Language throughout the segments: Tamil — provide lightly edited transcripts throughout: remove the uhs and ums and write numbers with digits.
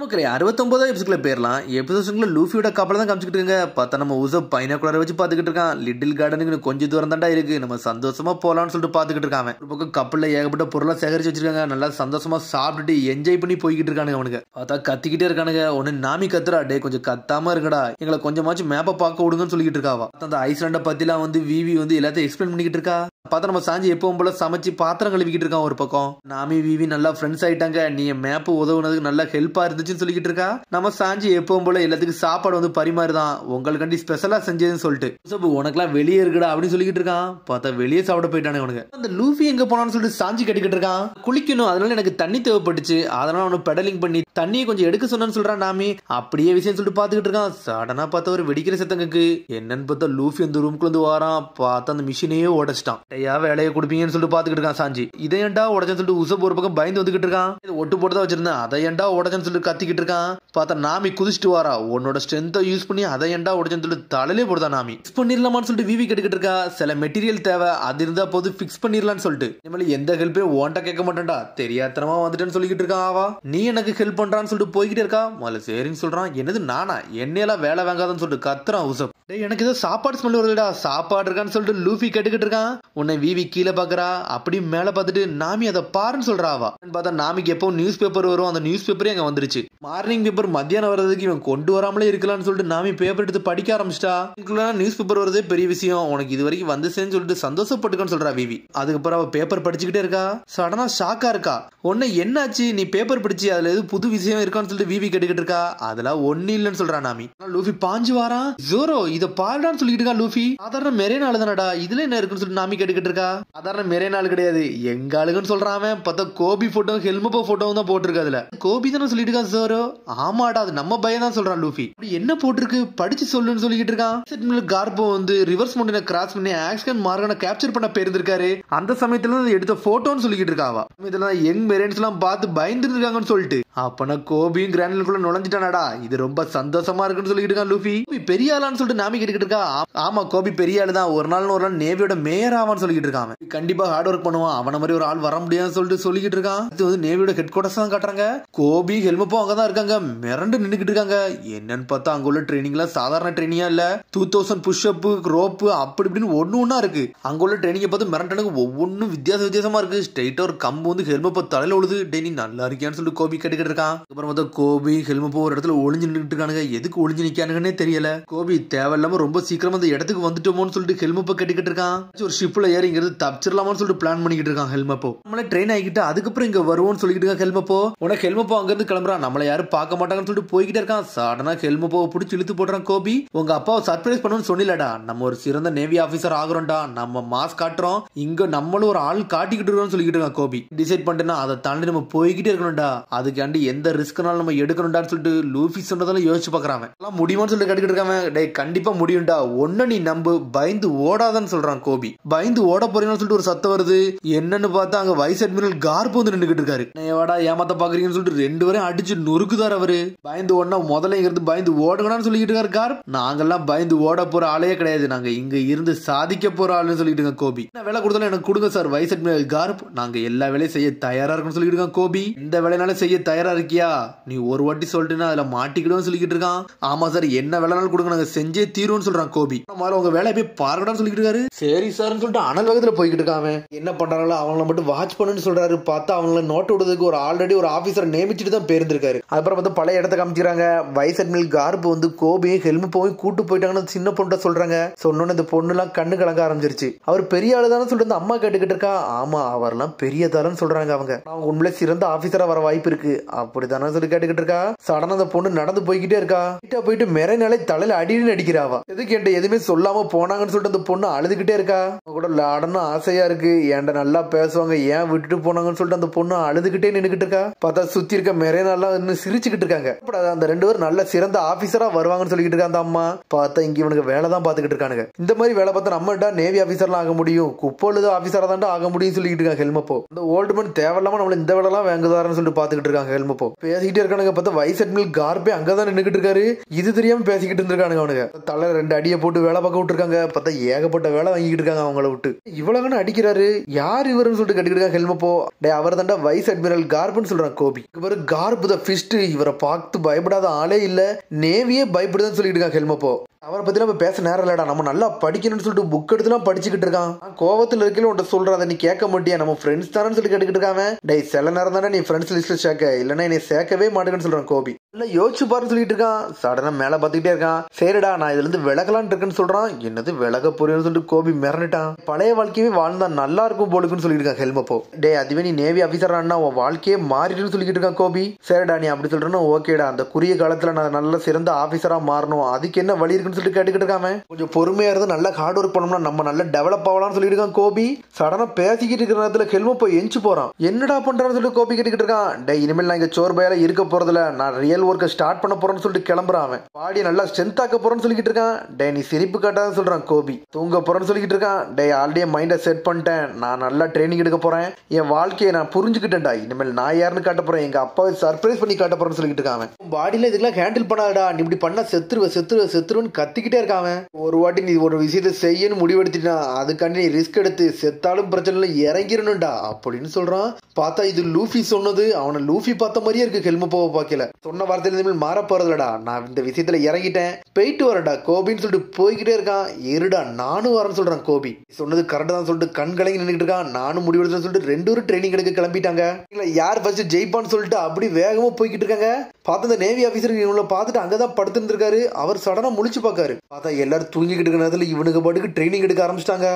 நமக்கு 69 எபிசோட்ல போயிடலாம். எபிசோட்ல லூஃபியோட கப்பல தான் காமிச்சிட்டு இருக்காங்க. பார்த்தா நம்ம உசப் பைனாக்குலரை வச்சு பாத்துக்கிட்டு இருக்கான். லிட்டில் கார்டனுக்கு கொஞ்சம் தூரம் தாண்டா இருக்கு, நம்ம சந்தோஷமா போலாம்னு சொல்லிட்டு பாத்துக்கிட்டு இருக்காங்க. ஒரு பக்கம் கப்பல்ல ஏகப்பட்ட பொருளை சேகரிச்சு வச்சிருக்காங்க. நல்லா சந்தோஷமா சாப்பிட்டுட்டு என்ஜாய் பண்ணி போய்கிட்டு இருக்கானுங்க. அவனுக்கு பார்த்தா கத்திக்கிட்டே இருக்கானுங்க. ஒன்னு நாமி கத்துறா, டே கொஞ்சம் கத்தாம இருக்கடா, எங்களை கொஞ்சமாச்சும் மேப்பை பார்க்க விடுங்கன்னு சொல்லிட்டு இருக்காவா. அந்த ஐஸ்லாண்டை பத்திலாம் விவி எல்லாத்தையும் எக்ஸ்பிளைன் பண்ணிக்கிட்டு இருக்கா. பார்த்தா நம்ம சாஞ்சி எப்பவும் போல சமைச்சு பாத்திரம் கழுவிக்கிட்டு இருக்கான். ஒரு பக்கம் நாமி விவி நல்லா ஃப்ரெண்ட்ஸ் ஆயிட்டாங்க. நீ மேப் உதவுனதுக்கு நல்லா ஹெல்ப்பா இருந்துச்சுன்னு சொல்லிக்கிட்டு இருக்கா. நம்ம சாஞ்சி எப்பவும் போல எல்லாத்துக்கும் சாப்பாடு பரிமாறுதான், உங்களுக்காண்டி ஸ்பெஷலா செஞ்சதுன்னு சொல்லிட்டு உனக்குலாம் வெளியே இருக்குடா அப்படின்னு சொல்லிக்கிட்டு இருக்கான். பார்த்தா வெளியே சாப்பிட போயிட்டானே அவனுக்கு. அந்த லூஃபி எங்க போனான்னு சொல்லிட்டு சாஞ்சி கட்டிக்கிட்டு இருக்கான். குளிக்கணும், அதனால எனக்கு தண்ணி தேவைப்பட்டுச்சு, அதனால அவனு பெடலிங் பண்ணி தண்ணியை கொஞ்சம் எடுக்க சொன்னு சொல்றான். நாமி அப்படியே விஷயம் சொல்லிட்டு பாத்துக்கிட்டு இருக்கான். சடனா பார்த்தா ஒரு வெடிக்கிற சத்தங்களுக்கு என்னன்னு பார்த்தா லூஃபி அந்த ரூம்குள்ள வாரான். பார்த்தா அந்த மிஷினையே உடைச்சிட்டான். வேலையை கொடுப்பீங்கன்னு சொல்லிட்டு பாத்துக்கிட்டு இருக்கான் சாஞ்சி. இதை ஏன்டா உடச்சன்னு சொல்லிட்டு உசப் ஒரு பக்கம் பயந்து வந்துகிட்டு இருக்கான். இது ஒட்டு போட்டு தான் வச்சிருந்தேன், அதை ஏன்டா உடச்சன்னு சொல்லிட்டு கத்திக்கிட்டு இருக்கான். பார்த்தா நாமி குதிச்சுட்டு வாரா. உன்னோட ஸ்ட்ரென்த்தை யூஸ் பண்ணி அதை ஏன்டா உடச்சன்னு சொல்லிட்டு தலையிலே போடுதா நாமி. ஃபிக்ஸ் பண்ணிடலாமான்னு சொல்லிட்டு விவி கேட்டுக்கிட்டு இருக்கா. சில மெட்டீரியல் தேவை, அது இருந்தா போது ஃபிக்ஸ் பண்ணிடலாம்னு சொல்லிட்டு. இனிமேல் எந்த ஹெல்ப்பே ஓன்ட்ட கேட்க மாட்டேன்டா, தெரியாதனமா வந்துட்டேன்னு சொல்லிக்கிட்டு இருக்கான். ஆவா நீ எனக்கு ஹெல்ப் பண்றான்னு சொல்லிட்டு போய்கிட்டே இருக்கா. முதல்ல சரின்னு சொல்றான். என்னது நானா, என்னையெல்லாம் வேலை வாங்காதன்னு சொல்லிட்டு கத்துறான் உசப். எனக்கு ஏதோ சாப்பாடு ஸ்மெல் வருதுடா, சாப்பாடு இருக்கான்னு சொல்லிட்டு லூஃபி கேட்டுக்கிட்டு இருக்கான். உன்னை விவி கீழே பாக்குறா. அப்படி மேல பார்த்துட்டு நாமி அதை பாருன்னு சொல்றாவா. பார்த்தா நாமிக்கு எப்போ நியூஸ் பேப்பர் வரும், அந்த நியூஸ் பேப்பரே அங்க வந்துருச்சு. மார்னிங் பேப்பர் மத்தியானம் வர்றதுக்கு இவன் கொண்டு வராமலே இருக்கலாம்னு சொல்லிட்டு நாமி பேப்பர் எடுத்து படிக்க ஆரம்பிச்சிட்டா. நியூஸ் பேப்பர் வரதே பெரிய விஷயம், உனக்கு இது வரைக்கும் வந்துச்சேன்னு சொல்லிட்டு சந்தோஷப்பட்டுக்கன்னு சொல்றா விவி. அதுக்கப்புறம் அவ பேப்பர் படிச்சுக்கிட்டே இருக்கா. சடனா ஷாக்கா இருக்கா. உன்னை என்னாச்சு, நீ பேப்பர் படிச்சு அதுல எது புது விஷயம் இருக்கான்னு சொல்லிட்டு விவி கேட்டுக்கிட்டு இருக்கா. அதெல்லாம் ஒண்ணு இல்லைன்னு சொல்றா நாமி. லூஃபி பாஞ்சு வாரான். ஜோரோ இதை பாருடான்னு சொல்லிட்டு இருக்கா லூஃபி. சாதாரண மெரே நாள் தானடா, இதுல என்ன இருக்குன்னு சொல்லிட்டு நாமி கேட்டுக்கிட்டு இருக்கா. சாதாரண மெரே நாள் கிடையாது, எங்க ஆளுக்குன்னு சொல்றான். பார்த்தா கோபி போட்டோ ஹெல்மப்போ போட்டோ தான் போட்டிருக்கு. அதுல கோபி தானே சொல்லிட்டு இருக்கான் ஜோரோ. ஆமாடா அது நம்ம பையன் தான் சொல்றான் லூஃபி. என்ன போட்டிருக்கு படிச்சு சொல்லுன்னு சொல்லிட்டு இருக்கான். கார்போ ரிவர்ஸ் மவுண்டனை கிராஸ் பண்ணி ஆக்ஷன் மார்கனை கேப்சர் பண்ண போயிருந்திருக்காரு. அந்த சமயத்துல எடுத்த போட்டோன்னு சொல்லிட்டு இருக்காவா. இதெல்லாம் யங் மெரேன்ஸ் எல்லாம் பார்த்து பயந்து இருக்காங்கன்னு சொல்லிட்டு அப்பனா கோபியும் கிராண்டிலுக்குள்ள நுழைஞ்சிட்டானடா. இது ரொம்ப சந்தோஷமா இருக்குன்னு சொல்லிட்டு இருக்கான் லூஃபி. பெரிய ஆளான்னு சொல்லிட்டு நாமி கேட்டுக்கிட்டு இருக்கா. ஆமா கோபி பெரிய ஆளு தான், ஒரு நாள் நேவியோட மேயர் ஆவான்னு சொல்லிட்டு இருக்கான். கண்டிப்பா ஹார்ட் ஒர்க் பண்ணுவான், அவன மாதிரி ஒரு ஆள் வர முடியாதுன்னு சொல்லிட்டு இருக்கான். நேவியோட ஹெட் குவார்டர்ஸ் தான் காட்டுறாங்க. கோபி ஹெல்மப்போ அங்கதான் இருக்காங்க, மிரண்டு நின்னுக்கிட்டு இருக்காங்க. என்னன்னு பார்த்தா அங்க உள்ள ட்ரைனிங் எல்லாம் சாதாரண ட்ரைனிங்கா இல்ல. 2000 புஷ்அப் ரோப்பு அப்படி இப்படின்னு ஒண்ணு இருக்கு. அங்க உள்ள ட்ரைனிங்கை பார்த்து மிரண்டனுக்கு ஒவ்வொன்னும் வித்தியாசமா இருக்கு. ஸ்ட்ரைட்டா ஒரு கம்பு ஹெல்மப்போ தலையில உழுது. டெய்லி நல்லா இருக்கியான்னு சொல்லிட்டு கோபி கேட்டுக்கிட்டு இருக்கான். அப்புறம் பார்த்தா கோபி ஹெல்மப்போ ஒரு இடத்துல ஒளிஞ்சு நின்றுட்டு இருக்கானுங்க. எதுக்கு ஒளிஞ்சு நிக்கானுங்கன்னே தெரியல. கோபி தேவையில்லாம ரொம்ப சீக்கிரமா அந்த இடத்துக்கு வந்துட்டோமோன்னு சொல்லிட்டு ஹெல்மப்போ கேட்டுக்கிட்டு இருக்கான். ஒரு ஷிப்ல ஏறி இங்க இருந்து தப்பிச்சிடலாமான்னு சொல்லிட்டு பிளான் பண்ணிக்கிட்டு இருக்கான் ஹெல்மப்போ. நம்மள ட்ரெயின் ஆகிட்டு அதுக்கப்புறம் இங்க வருவோம்னு சொல்லிட்டு இருக்கான் ஹெல்மப்போ. உனக்கு ஹெல்மப்போ அங்க இருந்து கிளம்புறான், நம்மள யாரும் பார்க்க மாட்டாங்கன்னு சொல்லிட்டு போய்கிட்டே இருக்கான். சடனா ஹெல்மப்போவை பிடிச்சி இழுத்து போடுறான் கோபி. உங்க அப்பாவை சர்ப்ரைஸ் பண்ணணும்னு சொன்னிலடா, நம்ம ஒரு சிறந்த நேவி ஆபீசர் ஆகுறோம்டா, நம்ம மாஸ் காட்டுறோம், இங்க நம்மளும் ஒரு ஆள் காட்டிக்கிட்டு இருக்கோம்னு சொல்லிட்டு இருக்கான் கோபி. டிசைட் பண்ணிட்டேன்னா அதை தாண்டி நம்ம போய்கிட்டே இருக்கணும்டா, அதுக்காண்டி எந்த ரிஸ்க்னாலும் நம்ம எடுக்கணும்டான்னு சொல்லிட்டு லூஃபி சொன்னதெல்லாம் யோசிச்சு பாக்குறான். எல்லாம் முடியுமான்னு சொல்லிட்டு கேட்டுக்கிட்டு இருக்கான். டே கண்டிப்பா முடியும்டா, ஒன்ன நீ நம்பு, பயந்து ஓடாதான்னு சொல்றான் கோபி. பயந்து ஓட போறீங்கன்னு சொல்லிட்டு ஒரு சத்தம் வருது. என்னன்னு பார்த்தா அங்க வைஸ் அட்மிரல் கார்போ நின்னுகிட்டு இருக்காரு. வாடா ஏமாத்த பாக்குறீங்கன்னு சொல்லிட்டு ரெண்டு பேரும் அடிச்சு நொறுக்குதார் அவரு. பயந்து ஓடனா முதல்ல இங்க இருந்து பயந்து ஓடுங்கன்னு சொல்லிட்டு இருக்காரு கார்ப். நாங்கெல்லாம் பயந்து ஓட போற ஆளையே கிடையாது, நாங்க இங்க இருந்து சாதிக்க போற ஆளுன்னு சொல்லிட்டு இருக்காங்க கோபி. என்ன வேலை கொடுத்தாலும் எனக்கு கொடுங்க சார் வைஸ் அட்மிரல் கார்ப், நாங்க எல்லா வேலையும் செய்ய தயாரா இருக்குன்னு சொல்லிட்டு இருக்கான் கோபி. இந்த வேலைனாலும் செய்ய தயாரா இருக்கியா, நீ ஒரு வாட்டி சொல்லிட்டுனா அதுல மாட்டிக்கிடும் சொல்லிட்டு இருக்கான். ஆமா சார் என்ன வேலைனாலும் கொடுங்க, நாங்க செஞ்சே தீரும்னு சொல்றான் கோபி. உங்க வேலையை போய் பாருங்கடான்னு சொல்லிட்டு இருக்காரு. சரி சார்னு சொல்லிட்டு அனல் வேகத்துல போய்கிட்டு இருக்காங்க. என்ன பண்றாங்களோ அவங்கள மட்டும் வாட்ச் பண்ணுன்னு சொல்றாரு. பார்த்தா அவங்கள நோட் விடுறதுக்கு ஒரு ஆல்ரெடி ஒரு ஆபீசர் நியமிச்சுட்டு தான் பேருந்திருக்காரு. அப்புறம் வந்து பழைய இடத்த காமிக்கிறாங்க. வைஸ் அட்மிரல் கார்ப் கோபியும் ஹெல்மப்போவும் கூட்டு போயிட்டாங்கன்னு சின்ன பொண்ணு சொல்றாங்க. சொன்னோன்னு இந்த பொண்ணு எல்லாம் கண்ணு கலங்க ஆரம்பிச்சிருச்சு. அவர் பெரிய ஆளு தானே சொல்லிட்டு அம்மா கேட்டுக்கிட்டு இருக்கா. ஆமா அவர்லாம் பெரிய தாரன்னு சொல்றாங்க. அவங்க உண்மையிலே சிறந்த ஆபீசரா வர வாய்ப்பு இருக்கு அப்படித்தானே சொல்லி கேட்டுக்கிட்டு இருக்கா. சடனா அந்த பொண்ணு நடந்து போய்கிட்டே இருக்கா. கிட்ட போயிட்டு மெரேனாலே தலையில அடின்னு அடிக்கிறாவா. எதுக்கு என்கிட்ட எதுவுமே சொல்லாம போனாங்கன்னு சொல்லிட்டு அந்த பொண்ணு அழுதுகிட்டே இருக்கா. கூட விளையாடணும் ஆசையா இருக்கு, என்கிட்ட நல்லா பேசுவாங்க, ஏன் விட்டுட்டு போனாங்கன்னு சொல்லிட்டு அந்த பொண்ணு அழுதுகிட்டே நின்னுகிட்டு இருக்கா. பார்த்தா சுத்தி இருக்க மெரேனாலாம் இன்னும் சிரிச்சுக்கிட்டு இருக்காங்க. அந்த ரெண்டு பேரும் நல்ல சிறந்த ஆபீசரா வருவாங்கன்னு சொல்லிட்டு இருக்கா அந்த அம்மா. பார்த்தா இங்க இவனுக்கு வேலை தான் பாத்துக்கிட்டு இருக்கானுங்க. இந்த மாதிரி வேலை பார்த்தா நம்மகிட்ட நேவி ஆபீசர்லாம் ஆக முடியும், குப்போழுது ஆபீசரா தான் ஆக முடியும் சொல்லிட்டு இருக்காங்க ஹெல்மப்போ. இந்த ஓல்டு மேன் தேவையில்லாம நம்மள இந்த வேலை எல்லாம் வாங்குதாருன்னு சொல்லிட்டு பாத்துக்கிட்டு இருக்காங்க ஹெல்மப்போ. ஹெல்மெப்போ பேசிக்கிட்டே இருக்கானுங்க. பார்த்தா வைஸ் அட்மிரல் கார்பே அங்கதான் நின்னுகிட்டு இருக்காரு. இது தெரியாம பேசிக்கிட்டு இருந்திருக்கானுங்க அவனுங்க. தலை 2 அடியை போட்டு வேலை பார்க்க விட்டுருக்காங்க. பார்த்தா ஏகப்பட்ட வேலை வாங்கிட்டு இருக்காங்க அவங்கள விட்டு. இவ்வளவுன்னு அடிக்கிறாரு. யார் இவருன்னு சொல்லிட்டு கட்டிக்கிட்டு இருக்காங்க ஹெல்மெப்போ. அவர் தாண்டா வைஸ் அட்மிரல் கார்ப்னு சொல்றான் கோபி. இவரு கார்ப் த ஃபிஸ்ட். இவரை பார்த்து பயப்படாத ஆளே இல்ல, நேவியே பயப்படுதுன்னு சொல்லிட்டு இருக்காங்க ஹெல்மெப்போ. அவரை பத்தி நம்ம பேச நேரம் இல்லடா, நம்ம நல்லா படிக்கணும்னு சொல்லிட்டு புக் எடுத்துலாம் படிச்சுக்கிட்டு இருக்கான். கோவத்தில் இருக்கல உன்ட்ட சொல்றத நீ கேட்க மாட்டியா, நம்ம ஃப்ரெண்ட்ஸ் தானே சொல்லி கேட்டுக்கிட்டு இருக்காங்க. டே சில நேரம் தானே நீ ஃப்ரெண்ட்ஸ் லிஸ்ட்ல சேர்க்க, இல்லைன்னா என்னை சேர்க்கவே மாட்டேன்னு சொல்றான் கோபி. இல்ல யோசிச்சு பாருன்னு சொல்லிட்டு இருக்கான். சடனா மேல பாத்துக்கிட்டே இருக்கான். சரிடா நான் இதுல இருந்து விலகலான்னு இருக்கேன்னு சொல்றான். என்னது விலக போறேன்னு சொல்லிட்டு கோபி மிரண்டுட்டான். பழைய வாழ்க்கையே வாழ்ந்தா நல்லா இருக்கும் போலுக்குன்னு சொல்லிட்டு இருக்கான் ஹெல்மெப்போ. டே அதுவே நீ நேவி ஆபீசரானா உன் வாழ்க்கையே மாறிடுன்னு சொல்லிட்டு இருக்கான் கோபி. சரிடா நீ அப்படி சொல்றேன்னு ஓகேடா, அந்த குறுகிய காலத்துல நான் நல்ல சிறந்த ஆபீசரா மாறணும், அதுக்கு என்ன வழி இருக்குன்னு சொல்லிட்டு கேட்டுக்கிட்டு இருக்காம. கொஞ்சம் பொறுமையா இருந்து நல்லா ஹார்ட் ஒர்க் பண்ணோம்னா நம்ம நல்லா டெவலப் ஆகலாம்னு சொல்லிட்டு இருக்கான் கோபி. சடனா பேசிக்கிட்டு இருக்கிற நேரத்துல ஹெல்மெப்போ எஞ்சி போறான். என்னடா பண்றான்னு சொல்லிட்டு கோபி கேட்டுக்கிட்டு இருக்கான். டே இனிமேல் நான் இங்க சோர் பயில இருக்க போறதுல, நான் ரியல் ஒர்க்கை ஸ்டார்ட் பண்ண போறேன்னு சொல்லிட்டு கிளம்புறான். அவன் பாடியை நல்லா ஸ்ட்ரென்த் ஆக்க போறேன்னு சொல்லிட்டு இருக்கான். டே நீ சிரிப்பு காட்டான்னு சொல்றான் கோபி. தூங்க போறேன்னு சொல்லிட்டு இருக்கான். டே ஆல்ரெடி மைண்டை செட் பண்ணிட்டேன், நான் நல்லா ட்ரைனிங் எடுக்க போறேன், என் வாழ்க்கையை நான் புரிஞ்சுக்கிட்டேன்டா, இனிமேல் நான் யாருன்னு காட்ட போறேன், எங்க அப்பாவை சர்ப்ரைஸ் பண்ணி காட்ட போறேன்னு சொல்லிட்டு இருக்கான். பாடியில இதுக்கெல்லாம் ஹேண்டில் பண்ணாதடா, நீ இப்படி பண்ணா செத்துருன்னு கத்திக்கிட்டே இருக்கான். ஒரு வாட்டி நீ ஒரு விஷயத்தை செய்யணும் முடிவெடுத்துட்டா அதுக்காண்டி நீ ரிஸ்க் எடுத்து செத்தாலும் பிரச்சனை இறங்கிடணும்டா அப்படின்னு சொல்றான். பார்த்தா இது லூஃபி சொன்னது. அவனை லூஃபி பார்த்த மாதிரியே இருக்கு ஹெல்மெப்போவை பார்க்கல. சொன்ன வார்த்தையில இனிமேல் மாற போறதுலடா, நான் இந்த விஷயத்துல இறங்கிட்டேன், போயிட்டு வரடா கோபின்னு சொல்லிட்டு போய்கிட்டே இருக்கான். இருடா நானும் வரேன்னு சொல்றான் கோபி. சொன்னது கரெக்டா தான் சொல்லிட்டு கண் கலங்கி நின்றுட்டு இருக்கான். நானும் முடிவெடுத்து சொல்லிட்டு 2 ட்ரைனிங் எடுக்க கிளம்பிட்டாங்க. யார் ஃபர்ஸ்ட் ஜெயிப்பான்னு சொல்லிட்டு அப்படி வேகமா போய்கிட்டு இருக்காங்க. பார்த்து இந்த நேவி ஆபீசர் இவங்களை பார்த்துட்டு அங்கதான் படுத்துருக்காரு. அவர் சடனா முழிச்சு பார்க்காரு. பார்த்தா எல்லாரும் தூங்கிக்கிட்டு இருக்க நேரத்துல இவனுக்கு பாட்டுக்கு ட்ரைனிங் எடுக்க ஆரம்பிச்சிட்டாங்க.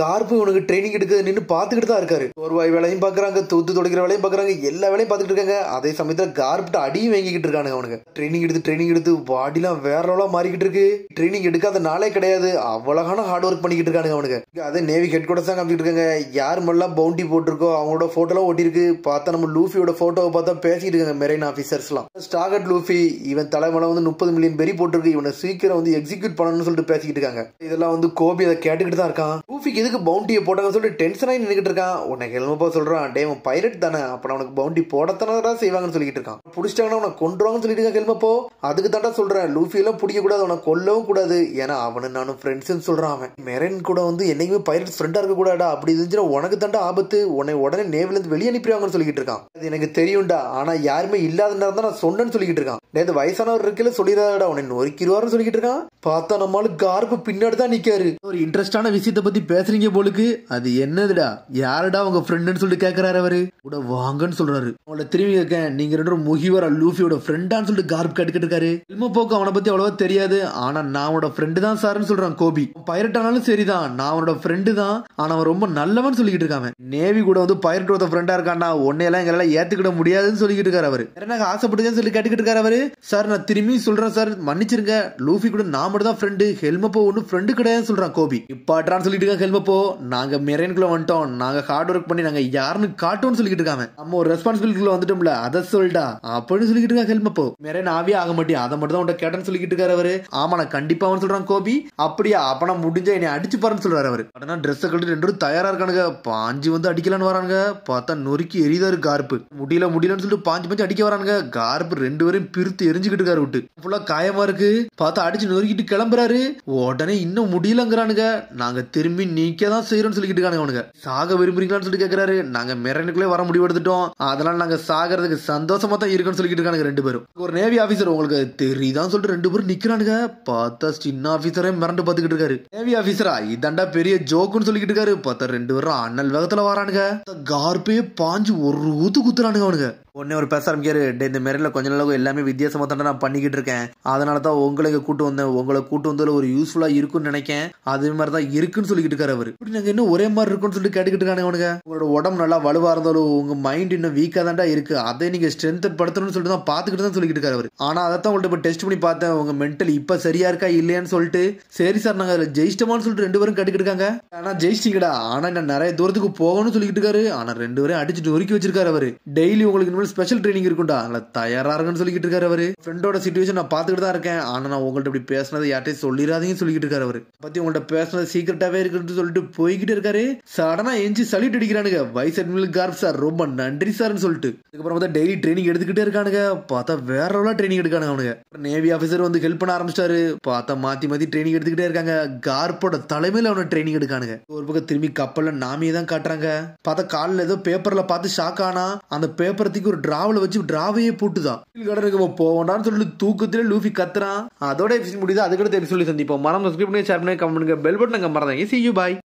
கார்பு இவனுக்கு ட்ரைனிங் எடுக்க நின்று பாத்துக்கிட்டு தான் இருக்காரு. ஒருவாய் வேலையும் பாக்குறாங்க, தூத்து துடைக்கிற வேலையும் பாக்குறாங்க, எல்லா வேலையும் பாத்துக்கிட்டு இருக்காங்க. அதே சமயத்துல கார்பிட்ட அடியும் வாங்கிக்கிட்டு இருக்காங்க. அவனுக்கு ட்ரைனிங் எடுத்து பாடிலாம் வேற லெவலா மாறிக்கிட்டு இருக்கு. ட்ரைனிங் எடுக்காத நாளே கிடையாது, அவ்வளவான ஹார்ட் ஒர்க் பண்ணிக்கிட்டு இருக்காங்க அவனுக்கு. அதே நேவி ஹெட் குவார்டர்ஸ் தான் காமிச்சிட்டு இருக்காங்க. யார் மேலாம் பவுண்டி போட்டிருக்கோ அவங்களோட போட்டோ எல்லாம் ஒட்டி இருக்கு. பார்த்தா நம்ம லூஃபியோட போட்டோவை பார்த்தா பேசிட்டு இருக்காங்க மெரைன் ஆபீசர்ஸ் எல்லாம். ஸ்டார்கட் லூஃபி இவன் தலைமையில 30 மில்லியன் பெரி போட்டிருக்கு, இவனை சீக்கிரம் எக்ஸிக்யூட் பண்ணணும்னு சொல்லிட்டு பேசிக்கிட்டு இருக்காங்க. இதெல்லாம் கோபி அதை கேட்டுக்கிட்டு தான் இருக்கான். லூஃபிக்கு எதுக்கு பவுண்டியை போட்டாங்கன்னு சொல்லிட்டு டென்ஷன் ஆகி நின்றுட்டு இருக்கான். உன்னை ஹெல்மெப்பா சொல்றான். டே அவன் பைரட் தானே, அப்ப அவனுக்கு பவுண்டி போடத்தானடா செய்வாங்கன்னு சொல்லிட்டு இருக்கான். புடிச்சிட்டாங்கன்னா அவனை கொன்றுவாங்கன்னு சொல்லிட்டு இருக்கான் ஹெல்மெப்போ. அதுக்கு தாண்டா சொல்றேன், லூஃபி எல்லாம் பிடிக்க கூடாது, அவனை கொல்லவும் கூடாது, ஏன்னா அவனு நானும் ஃப்ரெண்ட்ஸ்ன்னு சொல்றான். அவன் மெரைன் கூட என்னைக்குமே பைரட்ஸ் ஃப்ரெண்டா இருக்க கூடாடா, அப்படி இருந்துச்சுன்னா உனக்கு தாண்டா ஆபத்து, உன்னை உடனே நேவில இருந்து வெளியே அனுப்பிடுவாங்கன்னு சொல்லிட்டு இருக்கான். அது எனக்கு தெரியும்டா, ஆனா யாருமே இல்லாத நேரம் தான் நான் சொன்னேன்னு சொல்லிட்டு இருக்கான். இந்த வயசானவர் இருக்கல சொல்லிடாதடா உன்னை நொறுக்கிடுவார்னு சொல்லிட்டு இருக்கான். பார்த்தா நம்மளுக்கு கார்பு பின்னாடி தான் நிக்காரு. ஒரு இன்ட்ரெஸ்டான விஷயத்தை பத்தி பேசுறீங்க போலுக்கு, அது என்னதுடா, யாருடா உங்க ஃப்ரெண்டுன்னு சொல்லிட்டு கேட்கறாரு. அவரு கூட வாங்கன்னு சொல்றாரு. அவங்கள திரும்பி கேட்க, நீங்க 2 முகிவரா லூஃபியோட ஃப்ரெண்டான்னு சொல்லிட்டு கார்ப் கேட்டுக்கிட்டு இருக்காரு. ஹெல்மெப்போக்கு அவனை பத்தி அவ்வளவா தெரியாது, ஆனா நான் அவனோட ஃப்ரெண்டு தான் சார்னு சொல்றான் கோபி. பைரட் ஆனாலும் சரிதான், நான் அவனோட ஃப்ரெண்டு தான், ஆனா அவன் ரொம்ப நல்லவன் சொல்லிட்டு இருக்காங்க. நேவி கூட பைரட்டோட ஃப்ரெண்டா இருக்காண்டா, உன்னையெல்லாம் எங்களால ஏத்துக்கிட முடியாதுன்னு சொல்லிட்டு இருக்காரு. அவரு எனக்கு ஆசைப்பட்டுன்னு சொல்லி கேட்டுக்கிட்டு இருக்காரு. அவரு சார் நான் திரும்பி சொல்றேன் சார், மன்னிச்சிருங்க, லூஃபி கூட நான் மட்டும் தான் ஃப்ரெண்டு, ஹெல்மெப்போ ஒன்னும் ஃப்ரெண்டு கிடையாதுன்னு சொல்றான் கோபி. இப்பாட்றான்னு சொல்லிட்டு இருக்காங்க ஹெல்மெப்போ. நாங்க மெரைன்குள்ள வந்துட்டோம், நாங்க ஹார்ட் ஒர்க் பண்ணி நாங்க யாருன்னு காட்டோம்னு சொல்லிட்டு இருக்காங்க. நம்ம ஒரு ரெஸ்பான்சிபிலிட்டிக்குள்ள வந்துட்டோம்ல, அதை சொல்லிட்டா அப்படின்னு சொல்லிட்டு இருக்காங்க ஹெல்மெப்போ. மெரைன் ஆவியே ஆக மாட்டேன், அதை மட்டும் தான் உன்ட்ட கேட்டேன்னு சொல்லிட்டு இருக்காரு. அவரு ஆமா நான் கண்டிப்பா சொல்றான் கோபி. அப்படியா, அப்ப நான் முடிஞ்சா என்னை அடிச்சு பாருன்னு சொல்றாரு. அவரு உடனே ட்ரெஸ் கட்டி 2 தயாரா இருக்கானுங்க. பாஞ்சு அடிக்கலான்னு வரானுங்க. பார்த்தா நொறுக்கி எரிதாரு கார்பு. முடியலன்னு சொல்லிட்டு பாஞ்சு அடிக்க வரானுங்க. கார்பு 2 பேரும் பிரித்து எரிஞ்சுக்கிட்டு இருக்காரு. விட்டு ஃபுல்லா காயமா இருக்கு. பார்த்தா அடிச்சு நொறுக்கிட்டு கிளம்புறாரு. உடனே இன்னும் முடியலங்கிறானுங்க. நாங்க திரும்பி நீக்க தான் செய்யறோம்னு சொல்லிட்டு இருக்கானுங்க. அவனுங்க சாக விரும்புறீங்களான்னு சொல்லி கேட்கறாரு. நாங்க மெரைனுக்குள்ளே வர முடிவு எடுத்துட்டோம், அதனால நாங்க சாகிறதுக்கு சந்தோஷமா தான் இருக்குன்னு சொல்லிட்டு இருக்கானுங்க 2 பேரும். ஒரு நேவி ஆபீசர் உங்களுக்கு தெரியுதான்னு சொல்லிட்டு 2 பேரும் நிக்கிறானுங்க. பார்த்தா சின்ன ஆபீசரே மிரண்டு பாத்துக்கிட்டு இருக்காரு. நேவி ஆபீசரா இதாண்டா பெரிய ஜோக்குன்னு சொல்லிட்டு இருக்காரு. பார்த்தா 2 பேரும் அண்ணல் வேகத்துல வரானுங்க. கார்பே பாஞ்சு ஒரு ஊத்து குத்துறானுங்க அவனுங்க. உடனே ஒரு பேச ஆரம்பிக்காரு. இந்த மெரைன்ல கொஞ்ச நாளுக்கு எல்லாமே வித்தியாசமா தான் நான் பண்ணிக்கிட்டு இருக்கேன், அதனால தான் உங்களை கூட்டு வந்தேன், உங்களை கூட்டு வந்ததுல ஒரு யூஸ்ஃபுல்லா இருக்குன்னு நினைக்கேன், அதே மாதிரி தான் இருக்குன்னு சொல்லிட்டு இருக்காரு. அவரு இப்படி நாங்க இன்னும் ஒரே மாதிரி இருக்குன்னு சொல்லிட்டு கேட்டுக்கிட்டு இருக்காங்க. அவனுங்க உங்களோட உடம்பு நல்லா வலுவா இருந்தாலும் உங்க மைண்ட் இன்னும் வீக்கா தான்டா இருக்கு, அதை நீங்க ஸ்ட்ரென்த் படுத்தணும்னு சொல்லிட்டு தான் பாத்துக்கிட்டு தான் சொல்லிட்டு இருக்காரு. அவரு ஆனா அதான் உங்கள்ட்ட இப்ப டெஸ்ட் பண்ணி பார்த்தேன், உங்க மென்டல் இப்ப சரியா இருக்கா இல்லையான்னு சொல்லிட்டு. சரி சார் நாங்க அதுல ஜெயிச்சிட்டோமான்னு சொல்லிட்டு 2 பேரும் கேட்டுக்கிட்டு இருக்காங்க. ஆனா ஜெயிச்சிங்கடா, ஆனா நான் நிறைய தூரத்துக்கு போகணும்னு சொல்லிட்டு இருக்காரு. ஆனா 2 பேரும் அடிச்சுட்டு ஒதுக்கி வச்சிருக்காரு. அவரு டெய்லி உங்களுக்கு இனிமேல் ஸ்பெஷல் ட்ரைனிங் இருக்கும், தயாரா இருக்குன்னு சொல்லிட்டு இருக்காரு. அவரு ஃப்ரெண்டோட சிச்சுவேஷன் நான் பாத்துக்கிட்டு தான் இருக்கேன், ஆனா நான் உங்கள்ட்ட இப்படி பேசினதை யார்ட்டையும் சொல்லிடாதீங்கன்னு சொல்லிட்டு இருக்காரு. அவரு பத்தி உங்கள்ட்ட பேசினது சீக்கிரட்டாவே இருக்குன்னு சொல்லிட்டு போய்கிட்டு இருக்காரு. சடனா எஞ்சி சல்யூட் அடிக்கிறானுங்க. வைஸ் அட்மிரல் கார்ப் சார் ரொம்ப நன்றி சார்னு சொல்லிட்டு. சொல்லிட்டு. அதுக்கப்புறம் பார்த்தா டெய்லி ட்ரைனிங் எடுத்துக்கிட்டே இருக்கானுங்க. பார்த்தா வேற லெவலா ட்ரைனிங் எடுக்கானுங்க அவனுங்க. நேவி ஆஃபீஸர் வந்து ஹெல்ப் பண்ண ஆரம்பிச்சிட்டாரு. பார்த்தா மாத்தி ட்ரைனிங் எடுத்துக்கிட்டே இருக்காங்க. கார்போட தலைமையில அவனை ட்ரைனிங் எடுக்கானுங்க. ஒரு பக்கம் திரும்பி கப்பல்ல நாமியை தான் காட்டுறாங்க. பார்த்தா காலில் ஏதோ பேப்பர்ல பார்த்து ஷாக் ஆனா அந்த பேப்பர் தூக்கி ஒரு டிராவில வச்சு டிராவையே போட்டுதான். கடனுக்கு போவோண்டான்னு சொல்லிட்டு தூக்கத்திலே லூஃபி கத்துறான். அதோட எபிசோட் முடியுது. அதுக்கடுத்த எபிசோட் சந்திப்போம். மறந்து சப்ஸ்கிரைப் பண்ணி ஷேர் பண்ணி கமெண்ட் பண்ணுங்க. பெல் பட்டன் மறந்தாங்க. See you bye.